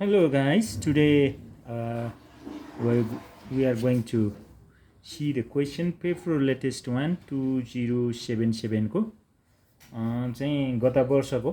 Hello, guys. Today we we are going to see the question paper latest one 2077 को चाहिँ गत वर्षको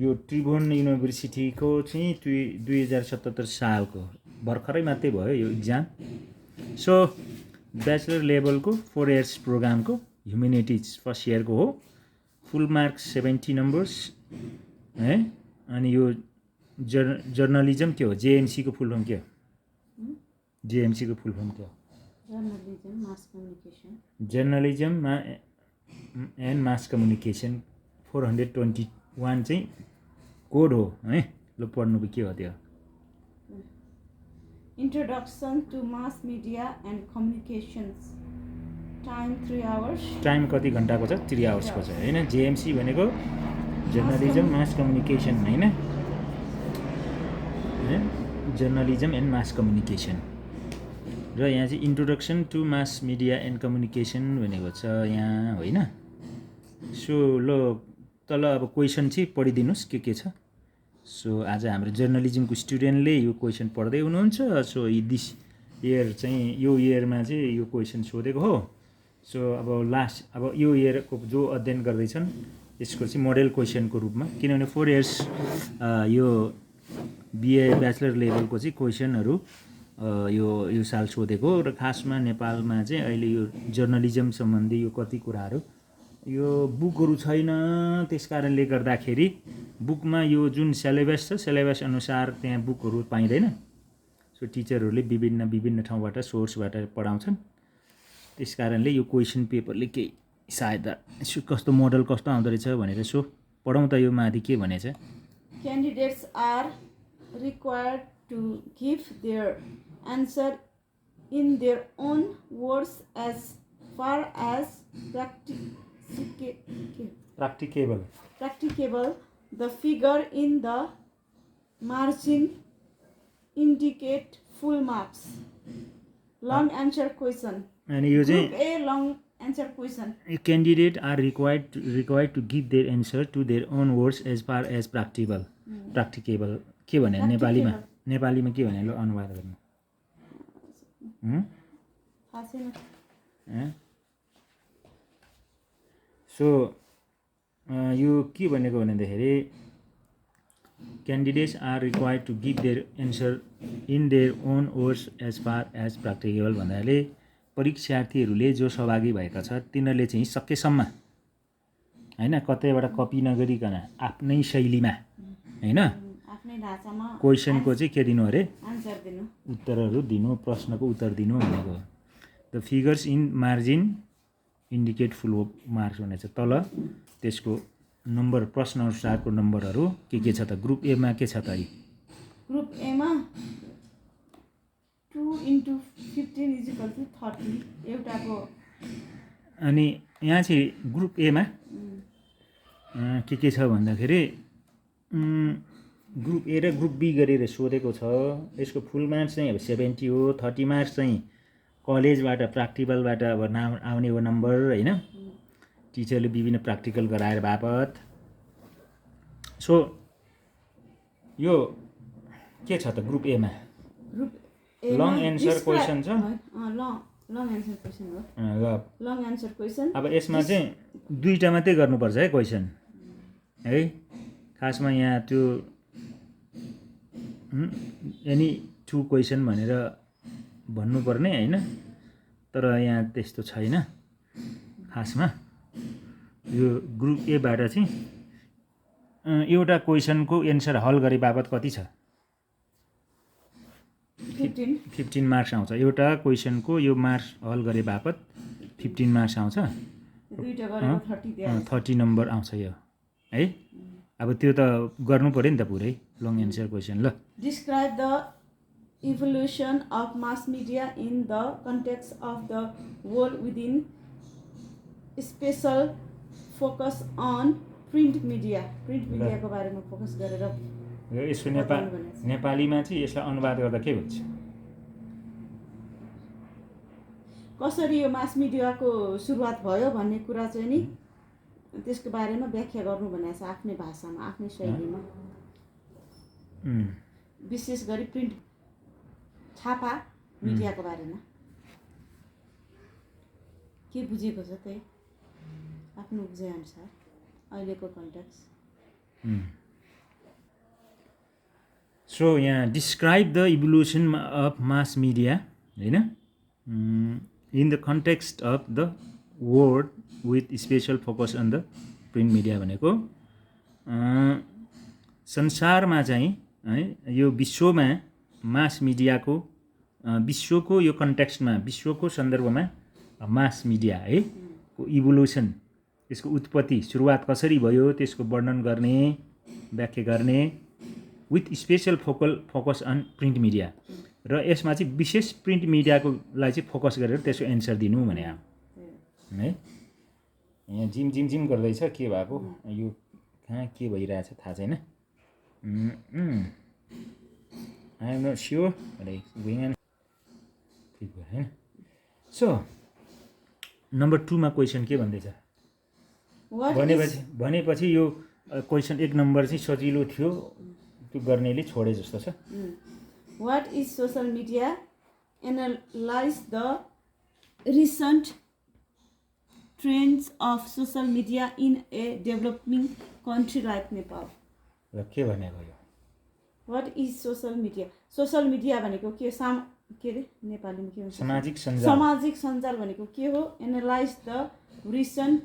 यो त्रिभुवन युनिभर्सिटीको चाहिँ 2077 सालको भर्खरै मात्रै भयो यो इक्जाम. सो ब्याचलर लेभलको 4 इयर्स प्रोग्रामको ह्युमेनिटिज फर्स्ट इयरको हो. फुल मार्क्स 70 नम्बर्स है. अनि यो जर्नलिजम के हो? जेएमसी को फुल फर्म के हो? जेएमसी को फुल फर्म के हो? Journalism mass communication. Journalism and mass communication 421 चाहिँ कोड हो है. ल पढ्नुको के हो त्यो? Introduction to mass media and communications. Time 3 hours. Time कति घन्टाको छ? 3 आवर्सको छ हैन. जेएमसी भनेको जर्नलिजम मास कम्युनिकेसन हैन. जर्नलिजम एन्ड मास कम्युनिकेसन र यहाँ चाहिँ introduction to mass media and communication भनेको छ यहाँ होइन. सो ल तल अब क्वेसन चाहिँ पढिदिनुहोस् के छ. सो आज हाम्रो जर्नलिजमको स्टुडेन्टले यो क्वेसन पढ्दै हुनुहुन्छ. सो दिस इयर चाहिँ यो इयरमा चाहिँ यो क्वेसन सोधेको हो. सो अब लास्ट अब यो इयरको जो अध्ययन गर्दैछन् यसको चाहिँ मोडेल क्वेसनको रूपमा, किनभने 4 इयर्स यो बिए ब्याचलर लेभलको चाहिँ क्वेसनहरू यो साल सोधेको र खासमा नेपालमा चाहिँ अहिले यो जर्नलिजम सम्बन्धी यो कति कुराहरू यो बुकहरू छैन. त्यस कारणले गर्दाखेरि बुकमा यो जुन सिलेबस छ सिलेबस अनुसार त्यहाँ बुकहरू पाइँदैन. सो टिचरहरूले विभिन्न ठाउँबाट सोर्सबाट पढाउँछन्. त्यस कारणले यो क्वेसन पेपरले केही सहायता कस्तो मोडल कस्तो आउँदो रहेछ भनेर सो पढौँ त. यो माथि के भनेछ? Candidates are required to give their answer in their own words as far as practicable. The figure in the margin indicate full marks. Long answer question. अनि यो चाहिँ Group A long answer question. Candidate are required to give their answer to their own words as far as practicable. के भने नेपालीमा के भने? ल अनुवाद गर्नु. सो यो के भनेको भन्दाखेरि candidates are required to give their answer in their own words as far as practical भन्नाले परीक्षार्थीहरूले जो सहभागी भएका छ तिनीहरूले चाहिँ सकेसम्म होइन कतैबाट कपी नगरिकन आफ्नै शैलीमा होइन क्वेसनको चाहिँ के दिनु अरे? उत्तरहरू दिनु, प्रश्नको उत्तर दिनु भनेको. The figures in margin indicate full marks भनेको छ तल. त्यसको नम्बर प्रश्न अनुसारको नम्बरहरू के छ त? ग्रुप एमा के छ त? ग्रुप एमा 2 × 15 = 30 एउटाको. अनि यहाँ चाहिँ ग्रुप एमा के छ भन्दाखेरि ग्रुप ए र ग्रुप बी गरेर सोधेको छ. यसको फुल मार्क्स चाहिँ अब 70 हो. 30 मार्क्स चाहिँ कलेजबाट प्र्याक्टिकलबाट अब आउने हो नम्बर होइन. टिचरले विभिन्न प्र्याक्टिकल गराएर बापत. सो यो के छ त ग्रुप एमा? लङ एन्सर क्वेसन छ. Long answer question. अब यसमा चाहिँ दुईटा मात्रै गर्नुपर्छ है क्वेसन है. खासमा यहाँ त्यो एनी 2 क्वेसन भनेर भन्नुपर्ने होइन. तर यहाँ त्यस्तो छैन. खासमा यो ग्रुप एबाट चाहिँ एउटा क्वेसनको एन्सर हल गरे बापत कति छ? 15 मार्क्स आउँछ. एउटा क्वेसनको यो मार्क्स हल गरे बापत 15 मार्क्स आउँछ. 30 नम्बर आउँछ यो है. अब त्यो त गर्नु पर्यो नि त पुरै लङ एन्सर क्वेसन. ल describe the evolution of mass media in the context of the world within special focus on print media. Print मिडियाको बारेमा फोकस गरेर यसको नेपालीमा चाहिँ यसलाई अनुवाद गर्दा के भन्छ? कसरी यो मास मिडियाको सुरुवात भयो भन्ने कुरा चाहिँ नि त्यसको बारेमा व्याख्या गर्नु भनेको छ आफ्नै भाषामा आफ्नै शैलीमा. विशेष गरी प्रिन्ट छापा मिडियाको बारेमा के बुझेको छ त्यही आफ्नो बुझाइअनुसार अहिलेको कन्टेक्स्ट सो यहाँ describe the evolution of mass media होइन in the context of the world with special focus on the print media भनेको संसारमा चाहिँ है यो विश्वमा मास मिडियाको विश्वको यो कन्टेक्स्टमा विश्वको सन्दर्भमा मास मिडिया है को इभोल्युसन त्यसको उत्पत्ति सुरुवात कसरी भयो त्यसको वर्णन गर्ने व्याख्या गर्ने with special focus on print media र यसमा चाहिँ विशेष प्रिन्ट मिडियाको लागि चाहिँ फोकस गरेर त्यसको एन्सर दिनु भने है यहाँ जिम गर्दैछ के भएको यो कहाँ के भइरहेछ थाहा छैन आई एम नट स्योर होइन सो नम्बर 2 मा क्वेसन के भन्दैछ भनेपछि यो क्वेसन 1 नम्बर चाहिँ सजिलो थियो त्यो गर्नेले छोडे जस्तो छ What is social media? Analyze the recent trends of social media in a developing country like Nepal. र के भनेको यो What is social media? Social media भनेको के के रे नेपालीमा के भन्छ सामाजिक सञ्जाल भनेको के हो Analyze the recent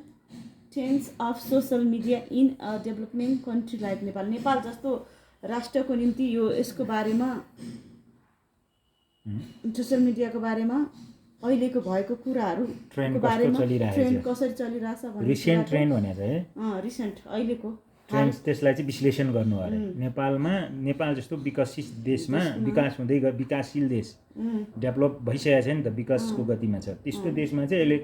trends of social media in a developing country like Nepal. Nepal जस्तो राष्ट्रको निम्ति यो यसको बारेमा सोशल मिडियाको बारेमा अहिलेको भएको कुराहरू ट्रेन्ड कसरी चलिरहेछ भने रिसेन्ट ट्रेन्ड भनेको है रिसेन्ट अहिलेको ट्रेन्ड त्यसलाई चाहिँ विश्लेषण गर्नु अरे नेपाल जस्तो विकसित देशमा विकासशील देश डेभलप भइसकेको छ नि त विकासको गतिमा छ त्यस्तो देशमा चाहिँ अहिले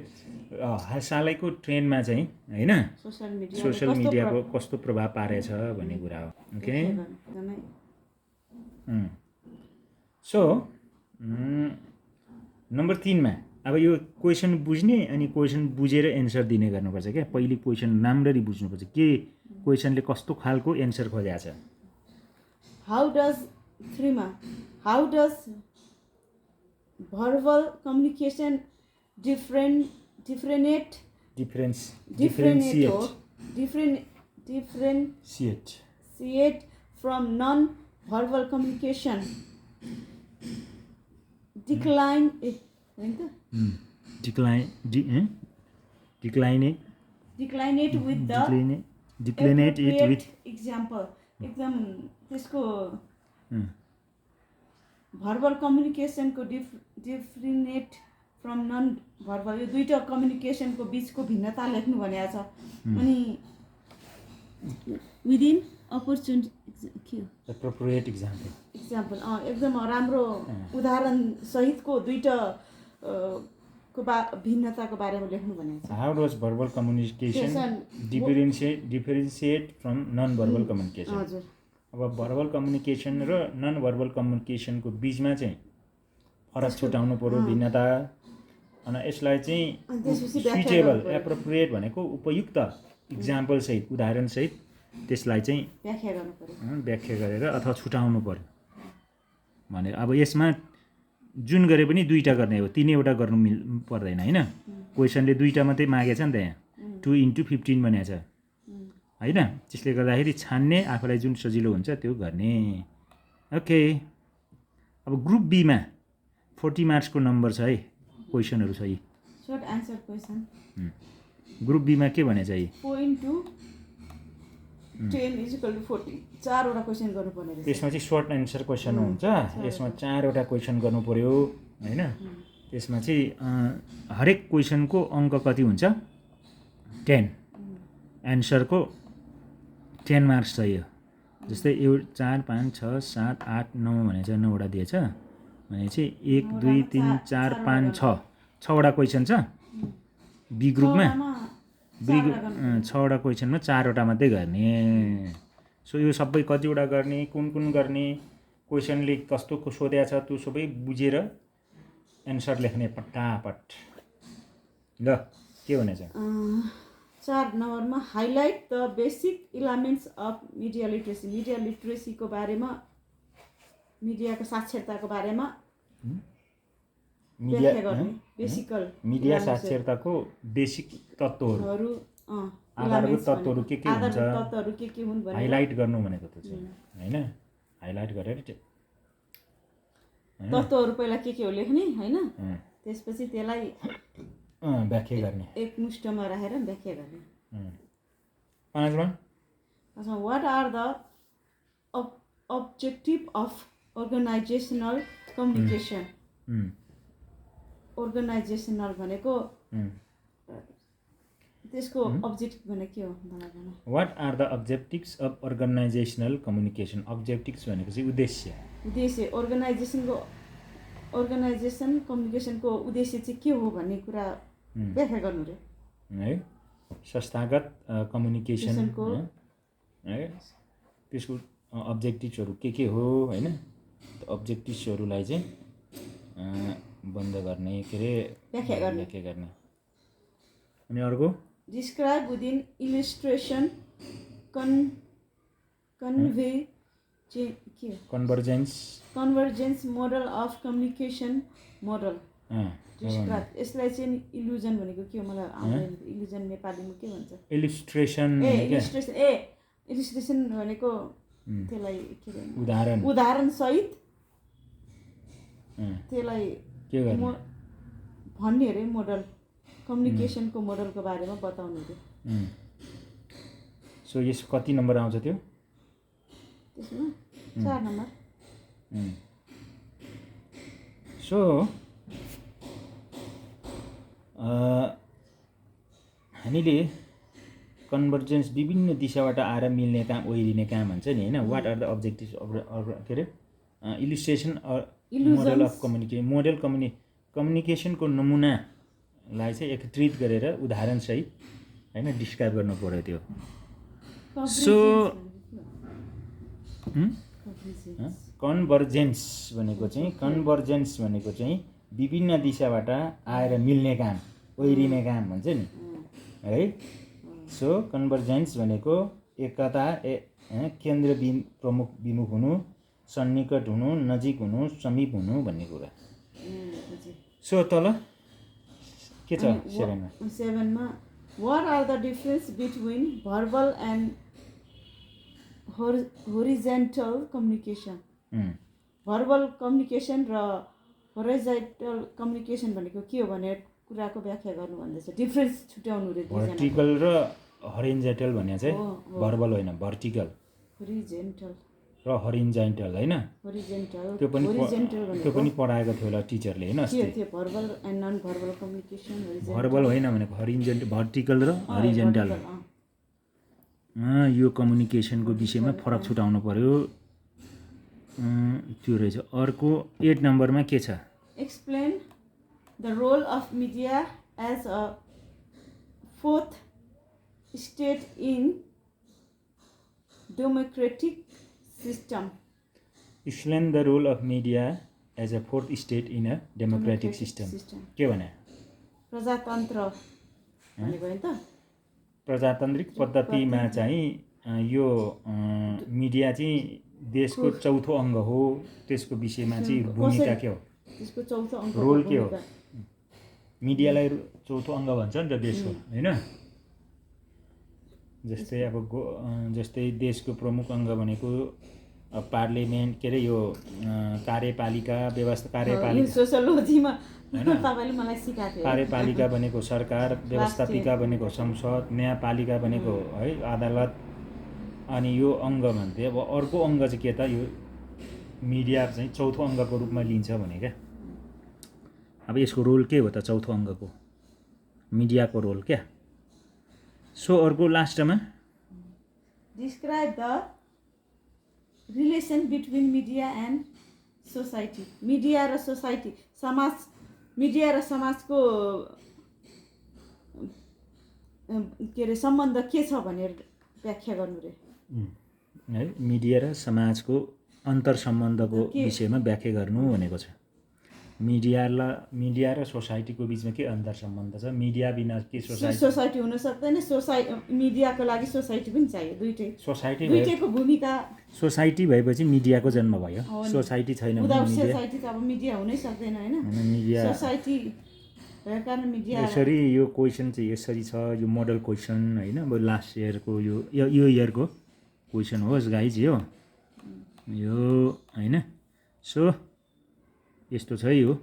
हालसालैको ट्रेन्डमा चाहिँ हैन सोशल मिडियाको कस्तो प्रभाव पारेछ भन्ने कुरा हो ओके सो नम्बर 3 मा अब यो क्वेसन बुझ्ने अनि क्वेसन बुझेर एन्सर दिने गर्नुपर्छ क्या पहिले क्वेसन राम्ररी बुझ्नुपर्छ के क्वेसनले कस्तो खालको एन्सर खोजेको छ how does verbal communication differentiate from non-verbal communication declinate with the example एकदम त्यसको भर्बल कम्युनिकेसनको डिफ्रेन्ट फ्रम नन भर्बल यो दुईटा कम्युनिकेसनको बीचको भिन्नता लेख्नु भनेको छ अनि विदिन अप्रोप्रिएट एक्जाम्पल एकदम राम्रो उदाहरण सहितको दुईटा भिन्नताको बारेमा लेख्नु भनेको छ how does verbal communication differentiate from non verbal communication हजुर अब भर्बल कम्युनिकेसन र नन भर्बल कम्युनिकेसनको बीचमा चाहिँ फरक छुटाउनु पर्यो भिन्नता अनि यसलाई चाहिँ सुइटेबल एप्रोप्रिएट भनेको उपयुक्त इक्जाम्पल सहित उदाहरण सहित त्यसलाई चाहिँ व्याख्या गरेर अथवा छुटाउनु पर्यो भने अब यसमा जुन गरे पनि दुईटा गर्ने हो तीनैवटा गर्नु पर्दैन हैन क्वेसनले दुईटा मात्रै मागेछ नि त यहाँ 2x15 भनेको छ हैन त्यसले गर्दाखेरि छान्ने आफूलाई जुन सजिलो हुन्छ त्यो गर्ने ओके अब ग्रुप बी मा 40 मार्क्सको नम्बर छ है क्वेसनहरु छ यी short answer question group B मा के भने चाहिँ 10 = 40 चारवटा क्वेसन गर्नु पर्ने रहेछ त्यसमा चाहिँ शॉर्ट आन्सर क्वेसन हुन्छ यसमा चारवटा क्वेसन गर्नु पर्यो हैन त्यसमा चाहिँ हरेक क्वेसनको अंक कति हुन्छ 10 आन्सरको 10 मार्क्स चाहियो जस्तै 4 5 6 7 8 9 भने चाहिँ 9 वटा दिएछ भने चाहिँ 1 2 3 4 5 6 वटा क्वेसन छ बी ग्रुपमा 6 वटा क्वेसनमा 4 वटा मात्रै गर्ने सो यो सबै कतिवटा गर्ने कुन गर्ने क्वेसनले कस्तो सोधेको छ त्यो सबै बुझेर एन्सर लेख्ने पट्टापट ल के भनेछ 4 नम्बरमा highlight the basic elements of media literacy को बारेमा मिडियाको साक्षरताको बारेमा मिडिया व्याख्या गर्ने बेसिकल मिडिया साक्षरताको बेसिक तत्त्वहरू आधारभूत तत्त्वहरू के हुन्छ आधारभूत तत्त्वहरू के हुन् भने हाइलाइट गर्नु भनेको त चाहिँ हैन हाइलाइट गरेर तत्त्वहरू पहिला के हो लेख्ने हैन त्यसपछि त्यसलाई व्याख्या गर्ने एकमुष्टमा राखेर व्याख्या गर्ने पाँचमा what are the objective of organizational communication organizational भनेको त्यसको अब्जेक्टिभ भनेको के हो मलाई भन what are the objectives of organisational communication objectives भनेको चाहिँ उद्देश्य अर्गनाइजेसन कम्युनिकेसनको उद्देश्य चाहिँ के हो भन्ने कुरा व्याख्या गर्नु रे है संस्थागत कम्युनिकेसनको है त्यसको अब्जेक्टिभ्सहरू के हो हैन अब्जेक्टिभ्सहरूलाई चाहिँ बन्द गर्ने के रे व्याख्या गर्ने अनि अर्को describe within illustration convey convergence model of communication model describe यसलाई चाहिँ इल्युजन भनेको के हो मलाई आउँदैन इल्युजन नेपालीमा के भन्छ इलिस्ट्रेसन भनेको त्यसलाई के भन्छ उदाहरण सहित त्यसलाई के गर्ने भन्ने अरे मोडल कम्युनिकेसनको मोडलको बारेमा बताउनु थियो सो यस कति नम्बर आउँछ त्यो त्यसमा 4 नम्बर सो हामीले कन्भर्जेन्स विभिन्न दिशाबाट आएर मिल्ने काम ओइरिने काम भन्छ नि हैन what are the objectives of के रे इलिस्ट्रेसन मोडल अफ कम्युनिकेसनको नमुनालाई चाहिँ एकत्रित गरेर उदाहरण सहित हैन डिस्क्राइब गर्नु पर्यो त्यो सो कन्भर्जेन्स भनेको चाहिँ विभिन्न दिशाबाट आएर मिल्ने काम ओइरिने काम भन्छ नि है सो कन्भर्जेन्स भनेको एकता केन्द्र प्रमुख विमुख हुनु सन्निकट हुनु नजिक हुनु समीप हुनु भन्ने कुरा सो तल के छ 7 मा what are the difference between verbal and horizontal communication verbal communication र horizontal communication भनेको के हो भने कुराको व्याख्या गर्नु भन्दैछ डिफरेन्स छुट्याउनु रे भर्टिकल र हरिजन्टल भन्ने चाहिँ भर्बल होइन भर्टिकल होरिजेन्टल र हरिजन्टल हैन त्यो पनि पढाएको थियो होला टिचरले हैन अस्ति verbal and non verbal communication verbal होइन भनेको हरिजन्टल भर्टिकल र हरिजन्टल यो कम्युनिकेसनको विषयमा फरक छुटाउनु पर्यो त्यो रहेछ अर्को 8 नम्बरमा के छ explain the role of media as a fourth state in democratic system explain the role of media as a fourth state in a democratic system के भने प्रजातन्त्र भनेको हैन त प्रजातान्त्रिक पद्धतिमा चाहिँ यो मिडिया चाहिँ देशको चौथो अङ्ग हो त्यसको विषयमा चाहिँ भूमिका के हो त्यसको चौथो अङ्ग रोल के हो मिडियालाई चौथो अङ्ग भन्छ नि त देशको हैन जस्तै देशको प्रमुख अङ्ग भनेको पार्लियामेन्ट के रे यो कार्यपालिका व्यवस्था कार्यपालिका सोसियोलोजीमा तपाईले मलाई सिकाएको थियो कार्यपालिका भनेको सरकार व्यवस्थापिका भनेको संसद न्यायपालिका भनेको है अदालत अनि यो अङ्ग भन्थे अब अर्को अङ्ग चाहिँ के त यो मिडिया चाहिँ चौथो अङ्गको रूपमा लिन्छ भने क्या अब यसको रोल के हो त चौथो अङ्गको मिडियाको रोल क्या सो अर्को लास्टमा describe the relation between media and society media र सोसाइटी समाज मिडिया र समाजको के रे सम्बन्ध के छ भनेर व्याख्या गर्नु रे है मिडिया र समाजको अन्तर सम्बन्धको विषयमा व्याख्या गर्नु भनेको छ मिडिया र सोसाइटीको बिचमा के अन्तर सम्बन्ध छ? मिडिया बिना के सोसाइटी हुन सक्दैन, मिडियाको लागि सोसाइटी पनि चाहियो, सोसाइटी दुईटैको भूमिका। सोसाइटी भएपछि मिडियाको जन्म भयो, सोसाइटी छैन भने सोसाइटी त अब मिडिया हुनै सक्दैन हैन, मिडिया सोसाइटी भएको कारण मिडिया। यसरी यो क्वेसन चाहिँ यसरी छ, यो मोडल क्वेसन हैन, अब लास्ट इयरको यो इयरको क्वेसन होस् गाइज, यो हैन। सो यस्तो छ यो।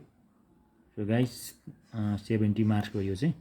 सो गाइज 70 मार्क्सको यो चाहिँ